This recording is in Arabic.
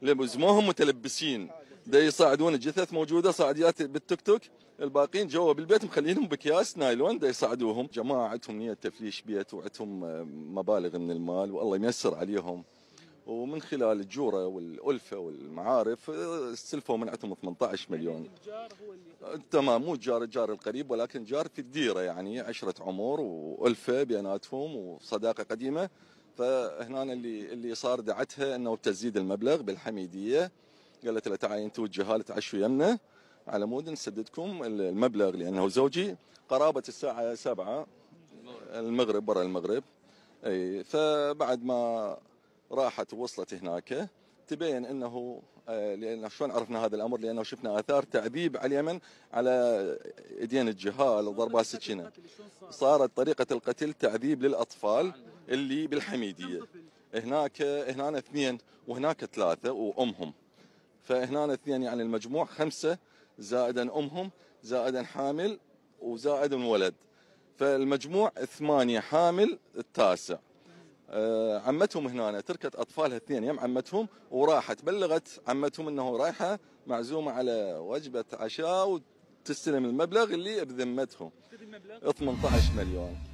لزموهم متلبسين، دا يصعدون الجثث موجوده صاعديات بالتوك توك، الباقيين جوا بالبيت مخلينهم باكياس نايلون دا يصعدوهم. جماعه عندهم نيه تفليش بيت وعندهم مبالغ من المال والله يميسر عليهم، ومن خلال الجوره والالفه والمعارف استلفوا من عندهم 18 مليون. تمام، مو الجار القريب ولكن جار في الديره، يعني عشره عمر والفه بيناتهم وصداقه قديمه. فهنا اللي صار دعتها انه تزيد المبلغ بالحميديه، قالت له تعالي انتم والجهال تعشوا يمنا على مود نسددكم المبلغ، لانه زوجي قرابه الساعه 7 المغرب برا المغرب. اي فبعد ما راحت ووصلت هناك تبين انه لان شلون عرفنا هذا الامر؟ لانه شفنا اثار تعذيب على اليمن على ايدين الجهال وضربات سكينه. صارت طريقه القتل تعذيب للاطفال اللي بالحميديه. هنا اثنين وهناك ثلاثه وامهم، فهنا اثنين يعني المجموع 5 زائدا امهم زائدا حامل وزائدا ولد، فالمجموع 8 حامل التاسع. عمتهم هنا تركت اطفالها 2 يم عمتهم وراحت بلغت عمتهم انه رايحه معزومه على وجبه عشاء وتستلم المبلغ اللي بذمتهم 18 مليون.